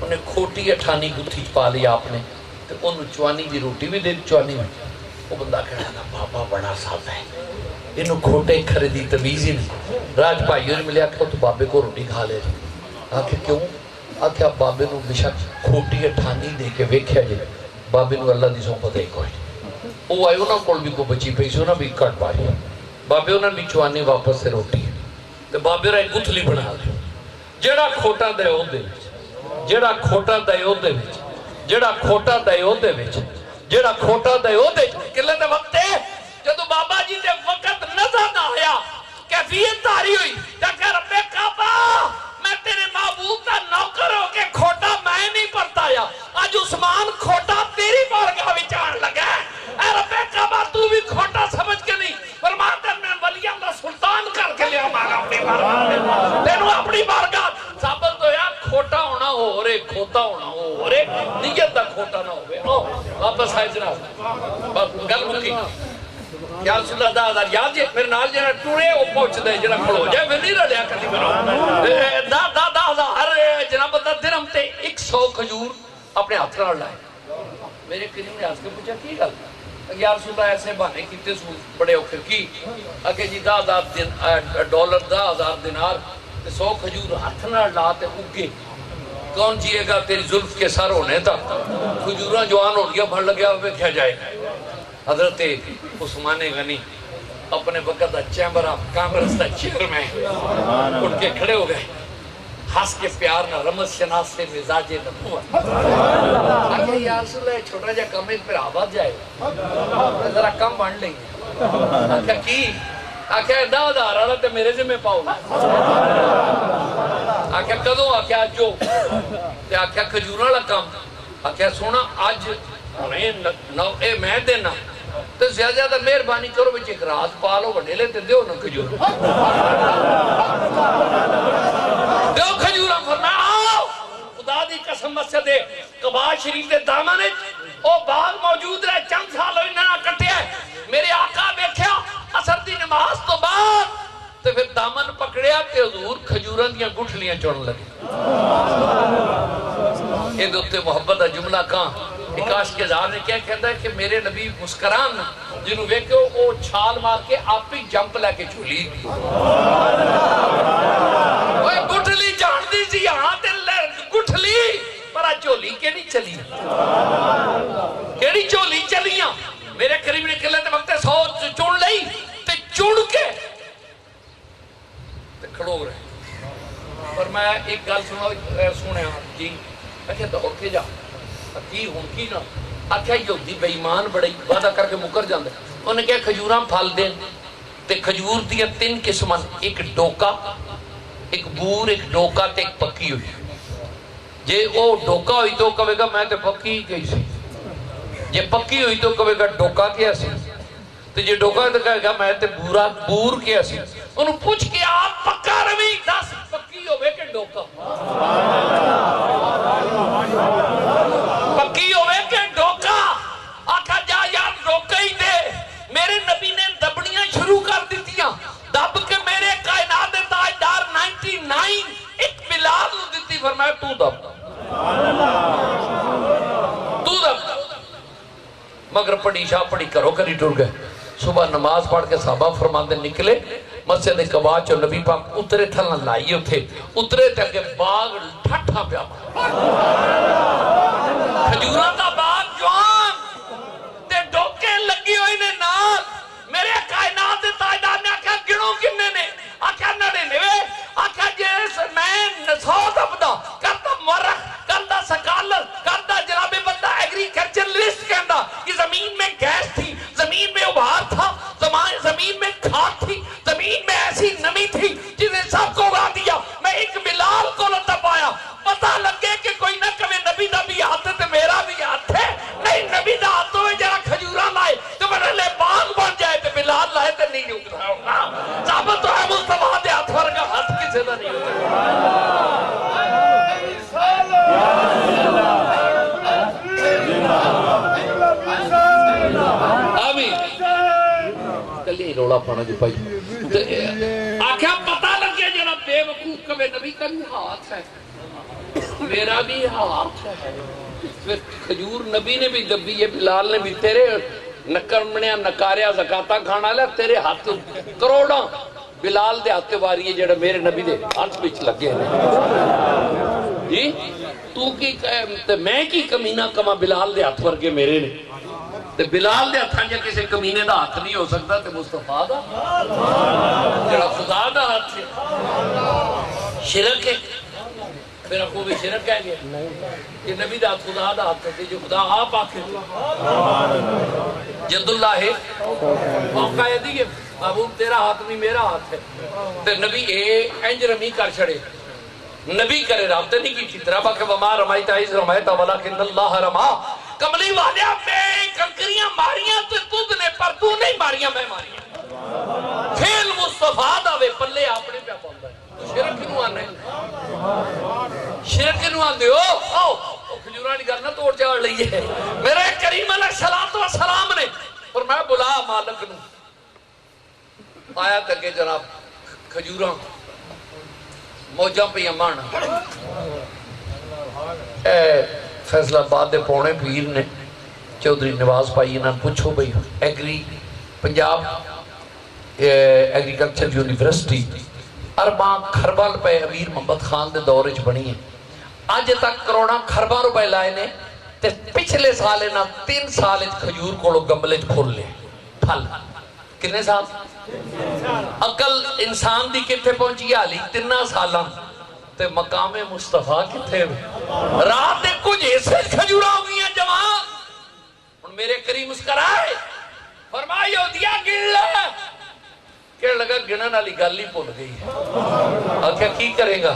انہیں کھوٹی اٹھانی گتھی پا لیا آپ نے تو انہوں چوانی دی روٹی بھی دے چوانی میں وہ بندہ کہنا نا بابا بڑا صاحب ہے انہوں کھوٹے خریدی تمیز ہی نہیں راج بھائیوں نے ملیا کہ تو بابے کو روٹی کھا لے جائے آخر کیوں آخر آپ بابے نو بشک کھوٹی اٹھانی دے کے ویکھیا جائے بابے نو اللہ دی صحبت ایک ہوئی وہ آئے انہوں کو بھی کو بچی پی سی انہوں بھی کٹ پائی بابے انہوں نے چوانی واپس سے روٹی تو بابے رہے گتھلی بنا دے جڑا کھوٹا دے او دے جڑا کھوٹا دے او دے جڑا کھوٹا دے او دے جڑا کھوٹا دے او دے کلے دے وقت ہے جدو بابا جی دے وقت نظر نہ آیا کیفیت تاری ہوئی کہ رب کعبہ میں تیرے معبود کا نوکر ہو کے کھوٹا میں نہیں پڑتا یا آج عثمان کھوٹا تیری بارگاہ وچان لگا ہے اے رب کعبہ تو بھی کھوٹا سمجھ کے نہیں فرماتا میں ولی اللہ سلطان کر کے لیا مانا اپنی بارگاہ تینوں اپنی بارگاہ ثابت ہویا کھوٹا ہونا ہو رہے کھوٹا ہونا ہو رہے نیت دا کھوٹا نہ ہو واپس آئے جناب گل مکی یا رسول اللہ 10,000 یاد جے میرے نال جنہا ٹوڑے وہ پہنچ دے جنہا کھڑو جائے پھر نہیں رہا کرنی میرا 10,000 جناب بندہ درم تے 100 کھجور اپنے ہاتھ رہا لائے میرے قریب نے آج کے پوچھا کی گل یا رسول اللہ ایسے بانے کیتے سو بڑے اوکھر کی اکھے جی $10,000 10,000 دینار 100 کھجور ہاتھ نہ لاتے اگے کون جیے گا تیری ظلف کے سر ہونے تا کھجوراں جوان ہو گیا بھر لگیا ہوئے کیا جائے حضرت عثمان غنی اپنے وقت chamber of Congress the chairman اٹھ کے کھڑے ہو گئے ہنس کے پیار نہ رمض شناس سے مزاج نبوت آگے یا رسول اللہ چھوٹا جا کم ایک پر آباد جائے ذرا کم بانڈ لیں گے آگے کی آگے 10,000 آرہا تے میرے سے میں پاؤں آگے کدوں آگے آج جو تے آگے کھجورہ لکم آگے سونا آج اے میں دینا تو زیادہ زیادہ مہربانی کرو بچ ایک رات پالو وڈے لے تے دیو نا کھجور دیو کھجورا فرمایا آؤ خدا دی قسم مسجد قبا شریف دے دامن او باغ موجود رہے چند سال ہوئی نہ کٹے ہے میرے آقا بیٹھیا اثر دی نماز تو بعد تو پھر دامن پکڑیا تے حضور کھجوران دیاں گٹھلیاں چوڑن لگے یہ دوتے محبت دا جملہ کہاں ایک عاشق ازار نے کیا کہتا ہے کہ میرے نبی مسکران جنہوں ویکھو وہ چھال مار کے آپ ہی جمپ لے کے چولی وہ گٹھلی جان دی سی یہاں تے گٹھلی پر چولی کے نہیں چلی کیڑی چولی چلیاں میرے قریب نے کہلے تے وقت 100 چون لئی تے چون کے تے کھڑو رہے پر میں ایک گل سنے جی اچھا دوڑ کے جا کی ہون کی نا آکھا یہودی بے ایمان بڑے وعدہ کر کے مکر جاندے انہوں نے کہا کھجوراں پھال دیں تے کھجور دیا 3 قسمان ایک ڈوکا ایک بور ایک ڈوکا تے ایک پکی ہوئی جے او ڈوکا ہوئی تو کہے گا میں تے پکی گئی سی جے پکی ہوئی تو کہے گا ڈوکا کیا سی تے جے ڈوکا تو کہے گا میں تے بور کیا سی انہوں پوچھ کے آپ پکا روی 10 پکی ہوئے کہ ڈوکا پکی ہوئے کہ ڈوکا آکھا جا یار ڈوکا ہی دے میرے نبی نے دبڑیاں شروع کر دیتیاں دب کے میرے کائنات تاجدار 99 ایک بلال دیتی فرمایا تو دب مگر پڑی شاہ پڑی کرو کری ٹر گئے صبح نماز پڑھ کے صحابہ فرماندے نکلے مسجد قباء چو نبی پاک اترے تھلنا لائیے تھے اترے تھے کہ باغ ٹھٹھا پیا کھجورہ دا باغ جوان تے ڈوکے لگی ہوئی نے نال میرے کائنات تاجدار نے آکھا گنوں کنے نے آکھا نڑے نوے آکھا جیس میں 100 دبدا کرتا مرخ کرتا سکالر کرتا جناب بندہ ایگریکلچرلسٹ کہندا کہ زمین میں گیس تھی زمین میں ابھار تھا زمین میں کھاد تھی زمین میں ایسی نمی تھی جنہیں سب کو اگا دیا میں ایک بلال کو لتا پایا پتہ لگے کہ کوئی نہ کبھی نبی دا بھی ہاتھ ہے تو میرا بھی ہاتھ ہے نہیں نبی دا ہاتھوں میں جرا کھجورہ لائے تو میرے لئے باغ بن جائے تو بلال لائے تو نہیں اگتا ہوگا ثابت تو ہے مصطفیٰ دے ہاتھ ورگا ہاتھ کسے دا نہیں ہوتا کلی روڑا پانا جو پائی آکھا پتہ لگیا جناب بے وقوف کبھے نبی کا بھی ہاتھ ہے میرا بھی ہاتھ ہے پھر کھجور نبی نے بھی دبی ہے بلال نے بھی تیرے نکرمنیا نکاریا زکاتہ کھانا لیا تیرے ہاتھ کروڑا بلال دے ہاتھ واری ہے جڑا میرے نبی دے ہاتھ بچ لگے ہیں جی تو کی میں کی کمینہ کما بلال دے ہاتھ ورگے میرے نے تے بلال دے ہتھاں جے کسے کمینے دا ہاتھ نہیں ہو سکتا تے مصطفیٰ دا جڑا خدا دا ہاتھ ہے شرک ہے پھر کو بھی شرک کہہ گیا کہ نبی دا خدا دا ہاتھ ہے جو خدا آپ آکھے جد اللہ ہے موقع ہے دیئے محبوب تیرا ہاتھ نہیں میرا ہاتھ ہے تے نبی انج رمی کر چھڑے نبی کرے رابطے نہیں کی طرح باکہ وما رمائیت عیز رمائیت ولیکن اللہ رما کملی والیا میں کنکریاں ماریاں تو نے پر تو نہیں ماریاں میں ماریاں فیل مصطفیٰ داوے پلے اپنے پہ پاؤں ہے شرک کنو آنے شرک کنو آنے آؤ کھجورانی کرنا توڑ چاڑ لئیے میرے کریم علیہ السلام نے اور میں بلا مالک نو آیا تکے جناب کھجوراں موجہ پہ یمانا فیصلہ آباد دے پونے پیر نے چودھری نواز پائی انہاں پوچھو بھئی ایگری پنجاب ایگریکلچر یونیورسٹی ارباں کھربال پہ امیر محمد خان دے دورج بنی ہے آج تک کروڑا کھرباں روپے لائے نے تے پچھلے سالے نا 3 سالے کھجور کو لوگ گملے کھول لے پھل کتنے سال عقل انسان دی کتھے پہنچی آلی 3 سالاں تے مقام مصطفیٰ کتھے میں رات دے کچھ ایسے کھجورہ ہوئی ہیں جوان ان میرے کریم مسکرائے فرمائی ہو دیا گن لے کہ لگا گنن والی گالی پھول گئی آکھا کی کرے گا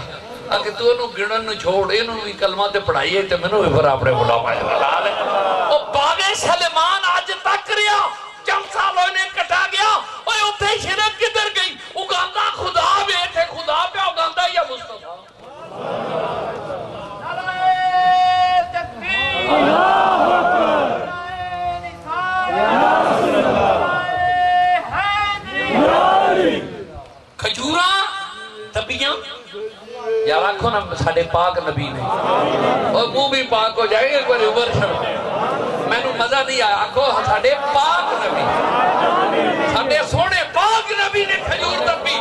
آکھا تو انہوں گنن نو چھوڑ انہوں بھی کلمہ تے پڑھائی ہے تے میں نے پر اپنے بلا پائے او باغ سلیمان آج تک ریا چند سالوں نے کٹا گیا اوہ اتھے شرک کدھر گئی اگاندہ خدا میں تھے خدا پہ اگاندہ یا مصطفیٰ کھجوراں تبیاں یا رکھو نا ساڑھے پاک نبی نے اور منہ بھی پاک ہو جائے گا کوئی عمر میں نو مزہ نہیں آیا آکھو ساڑھے پاک نبی ساڑھے سوڑے پاک نبی نے کھجور تبی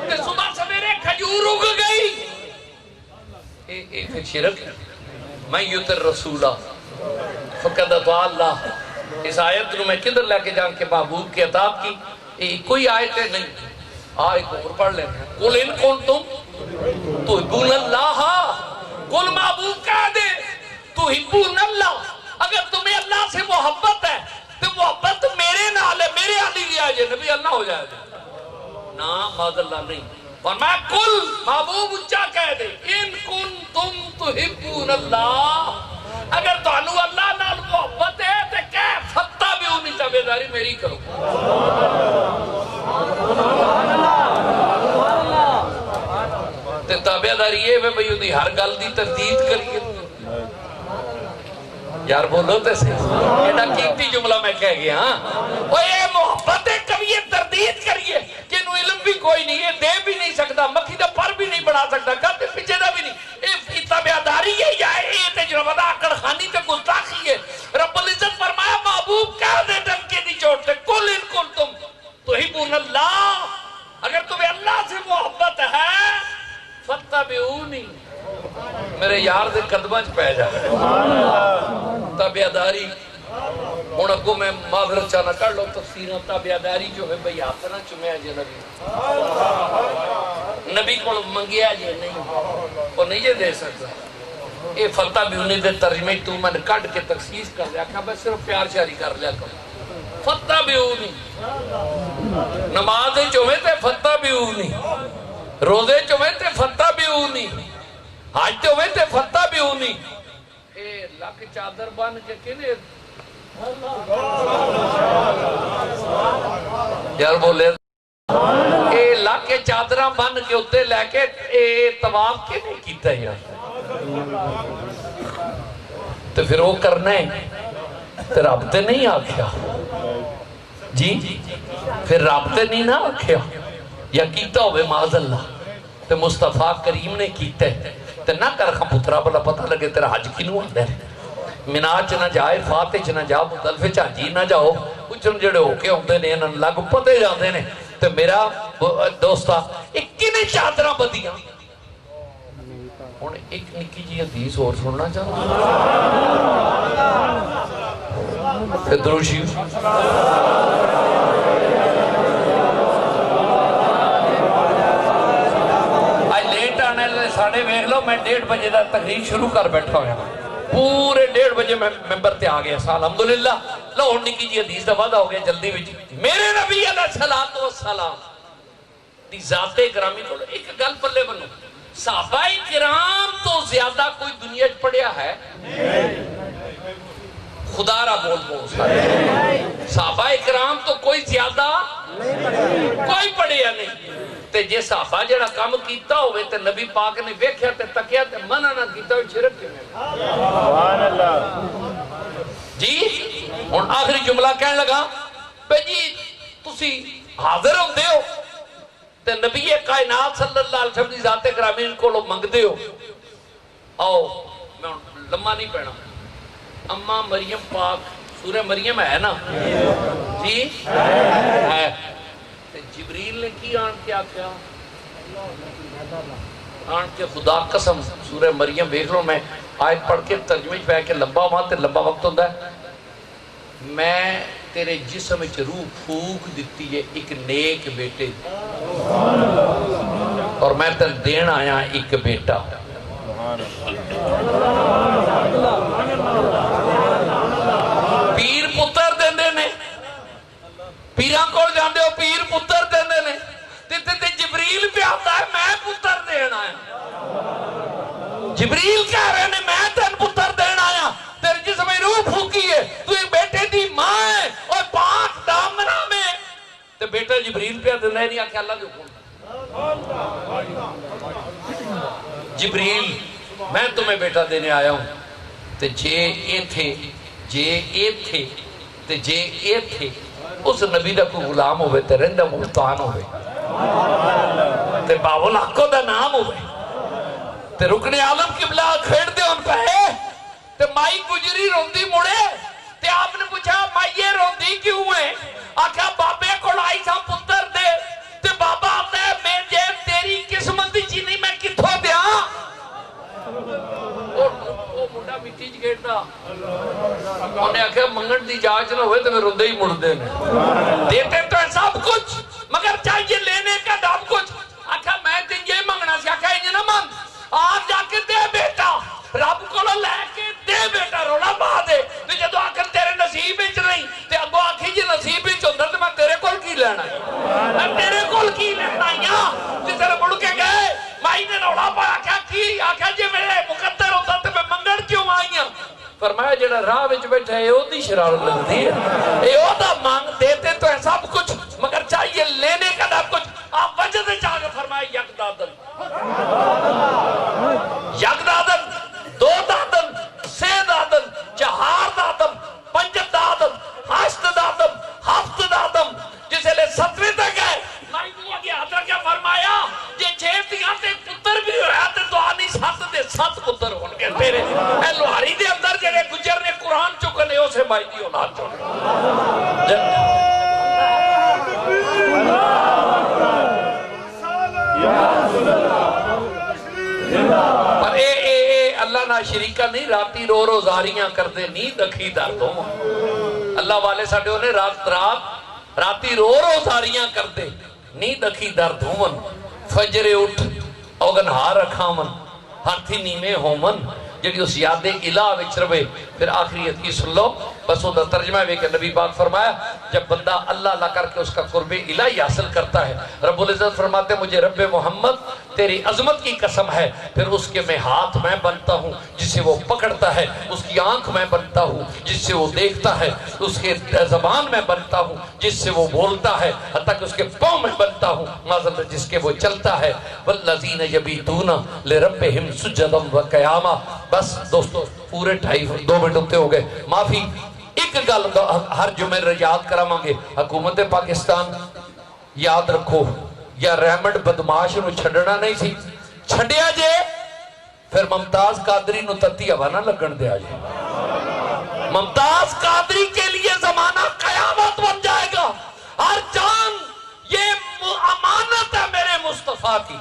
تے صبح سویرے کھجور اگ گئی ایک شرک میں یوتر رسولہ فقد اطاع اللہ اس آیت نو میں کدھر لے کے جان کے محبوب کے عطاب کی کوئی آیت ہے نہیں ایک اور پڑھ لینا قل ان کنتم تحبون اللہ قل محبوب کہہ دے تحبون اللہ اگر تمہیں اللہ سے محبت ہے تو محبت میرے نال ہے میرے علی لیا جائے نبی اللہ ہو جائے نا ماذ اللہ نہیں فرمایا قل محبوب اچھا کہہ دے ان کنتم تحبون اللہ اگر تو انو اللہ نال محبت ہے تو کہہ فتح بھی ہونی تابعداری میری کرو تے تابعداری یہ ہے بھئی دی ہر گل دی تردید کریے یار بولو تے سے ایڈا کیمتی جملہ میں کہہ گیا وہ یہ محبت کبھی یہ تردید کریے کہ انہوں علم بھی کوئی نہیں ہے دے بھی نہیں سکتا مکھی دا پر بھی نہیں بڑھا سکتا گھر پیچھے دا بھی نہیں تابعداری یہ ہے تجربہ دا اکڑ خانی تے گستاخی ہے رب العزت فرمایا محبوب کہہ دے ڈنکے دی چوٹ تے کل ان کل تم تحبون اللہ اگر تمہیں اللہ سے محبت ہے فتبعونی میرے یار دے قدمہ پہ جا تابعداری ہن اگوں میں معذرت چاہنا کر لو تفسیراں تابعداری جو ہے بھئی ہاتھ نہ چومیا جے نبی کو منگیا جے نہیں وہ نہیں جے دے سکتا اے فتبعونی دے ترجمے تو میں نے کٹ کے تخصیص کر لیا کہ بس صرف پیار شاری کر لیا کرو فتبعونی نماز چومے تے فتبعونی روزے چومے تے فتبعونی حج تے ہوئے تے فتح بھی ہونی اے لکھ چادر بن کے کنے یار بولے اے لکھ چادرہ بن کے اتے لے کے اے طواف کنے کیتا ہے یار تو پھر وہ کرنا ہے تو رابطے نہیں آکھیا جی پھر رابطے نہیں نہ آکھیا یا کیتا ہوئے معاذ اللہ تو مصطفیٰ کریم نے کیتا ہے تے نہ کر خم پترا بلا پتہ لگے تیرا حج کنو آدھے مناج نہ جائے فاتح نہ جا مدلف چانجی نہ جاؤ کچھ جڑے ہو کے ہوندے نے انہاں لگ پتے جاندے نے تے میرا دوستا ایک کنے چادرہ بدیاں ہن ایک نکی جی حدیث اور سننا چاہتا پھر درود شریف آج لیٹ آنے ساڑھے ویکھ لو میں 1:30 بجے دا تقریر شروع کر بیٹھا ہوا پورے 1:30 بجے میں ممبر تے آ گیا الحمدللہ لو ہن نکی جی حدیث دا وعدہ ہو گیا جلدی وچ میرے نبی علیہ الصلوۃ والسلام دی ذات گرامی کو ایک گل پلے بنو صحابہ کرام تو زیادہ کوئی دنیا وچ پڑھیا ہے خدا را بول صحابہ کرام تو کوئی زیادہ کوئی پڑھیا نہیں تے جے صحابہ جڑا کام کیتا ہوئے تے نبی پاک نے ویکھیا تے تکیا تے منع نہ کیتا ہوئے شرک کیوں سبحان اللہ جی ہن آخری جملہ کہنے لگا بے جی تسی حاضر ہوندے ہو تے نبی کائنات صلی اللہ علیہ وسلم دی ذات گرامی کو لو منگدے ہو آؤ میں لمحہ نہیں پڑھنا اماں مریم پاک سورہ مریم ہے نا جی ہے جبریل نے کی آن کے آکھیا آن کے خدا قسم سورہ مریم بیکھ لو میں آیت پڑھ کے ترجمہ پہ کے لمبا ہوا تے لمبا وقت ہوتا ہے میں تیرے جسم وچ روح پھونک دیتی ہے ایک نیک بیٹے اور میں تن دین آیا ایک بیٹا پیر پتر دیندے نے پیران کول جاندے ہو پیر پتر دیندے نے تے جبریل پہ آتا ہے میں پتر دین آیا جبریل کہہ رہے نے میں تن پتر دین آیا تیرے جسم میں روح پھونکی ہے تو ایک بیٹے دی ماں ہے اور پاک دامنہ میں تے بیٹا جبریل پہ دیندے نہیں آکھے اللہ دے حکم جبریل میں تمہیں بیٹا دینے آیا ہوں تے جے اے تھے تے جے اے تھے اس نبی دا کوئی غلام ہوئے تے رندہ ملتان ہوئے تے باول حقو دا نام ہوئے تے رکن عالم قبلہ کھیڑ دے ان پہے تے مائی گجری روندی مڑے تے آپ نے پوچھا مائیے روندی کیوں ہے آکھا بابے کو لائی سا پتر دے تے بابا آتا ہے میں جے تیری قسمت دی چینی میں کتھو دیا وہ مڈا مٹی جگیٹا انہیں آکھا منگن دی جاج نہ ہوئے تو میں رندے ہی مڑ دے دیتے تو ہے سب کچھ مگر چاہیے لینے کا ڈاب کچھ آکھا میں تے یہ منگنا سی آکھا یہ نہ مانگ آج جا کے دے بیٹا رب کو لے کے دے بیٹا رولا با دے تو جدو آکھر تیرے نصیب اچ نہیں تے اگو آکھی جی نصیب اچ ہوندر تو میں تیرے کول کی لینا ہے میں تیرے کول کی لینا ہے تے تیرے مڑ کے گئے مائی نے رولا با آکھا کی آکھا جی میرے مقدر ہوتا تے میں منگڑ کیوں آئی ہوں فرمایا جڑا راہ وچ بیٹھا ہے او دی شرارت لگدی ہے اے او دا مانگ دیتے تو ہے سب کچھ مگر چاہیے لینے کا نہ کچھ آپ وجہ سے چاہ کے فرمایا یک دادن دو دادن سے دادن چہار دادن پنجت دادن ہشت دادن ہفت دادن جسے لے 7ویں تک ہے نائی دعا کی حضرت کیا فرمایا یہ 6 دیاں تے پتر بھی ہویا تے دعا نہیں 7 دے 7 پتر ہون کے تیرے اے لوہاری دے اندر جڑے گجر نے قرآن چکنے ہو سے مائی دی اولاد چکنے پر اے اللہ نہ شریکہ نہیں راتی رو روزاریاں کر دے نیند اکھی دردوں اللہ والے ساڑھے ہونے راتی رو روزاریاں کر دے نیند اکھی دردوں فجر اٹھ اوگن ہار رکھامن ہاتھی نیمے ہومن جڑی اس یاد الہ وچ روے پھر آخری حدیث سن لو بس وہ ترجمہ ہے کہ نبی پاک فرمایا جب بندہ اللہ اللہ کر کے اس کا قرب الہی حاصل کرتا ہے رب العزت فرماتے مجھے رب محمد تیری عظمت کی قسم ہے پھر اس کے میں ہاتھ میں بنتا ہوں جس سے وہ پکڑتا ہے اس کی آنکھ میں بنتا ہوں جس سے وہ دیکھتا ہے اس کے زبان میں بنتا ہوں جس سے وہ بولتا ہے حتیٰ کہ اس کے پاؤں میں بنتا ہوں معذرت جس کے وہ چلتا ہے والذین یبیتون لربہم سجدا وقیاما بس دوستو پورے 2.5 منٹ ہوتے ہو گئے معافی ایک گل ہر جمعہ یاد کرا گے حکومت پاکستان یاد رکھو یا ریمنڈ بدماش نو چھڑنا نہیں سی چھڑیا جے پھر ممتاز قادری نو تتی ہوا نہ لگن دیا جے ممتاز قادری کے لیے زمانہ قیامت بن جائے گا ہر جان یہ امانت ہے میرے مصطفیٰ کی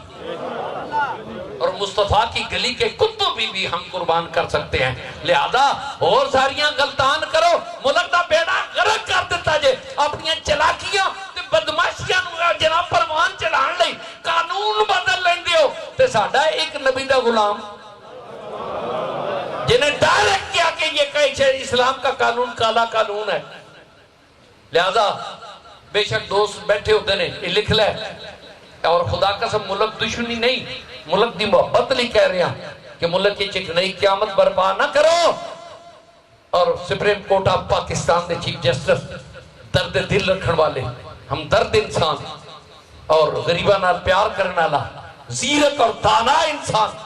اور مصطفیٰ کی گلی کے کتوں بھی ہم قربان کر سکتے ہیں. لہذا اور ساریاں غلطان کرو ملک دا بیڑا غرق کر دیتا جے اپنی چلاکیاں تے بدماشیاں جناب پروان چلان لئی قانون بدل لین دیو تے ساڈا ایک نبی دا غلام جنہیں ڈائریکٹ کیا کہ یہ کہے اسلام کا قانون کالا قانون ہے. لہذا بے شک دوست بیٹھے ہوتے نے یہ لکھ لے اور خدا قسم ملک دشمنی نہیں ملک دی محبت نہیں کہہ رہے ہیں کہ ملک کی ایک نئی قیامت برپا نہ کرو. اور supreme court of Pakistan they chief justice درد دل رکھن والے ہم درد انسان اور غریبہ نال پیار کرنے والا زیرک اور دانا انسان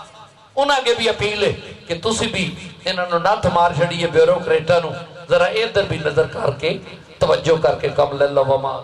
انہاں کے بھی اپیل ہے کہ تسی بھی انہوں نے نہ تمار چھڑیے بیوروکریٹا نو ذرا ادھر بھی نظر کر کے توجہ کر کے کم لے لو وما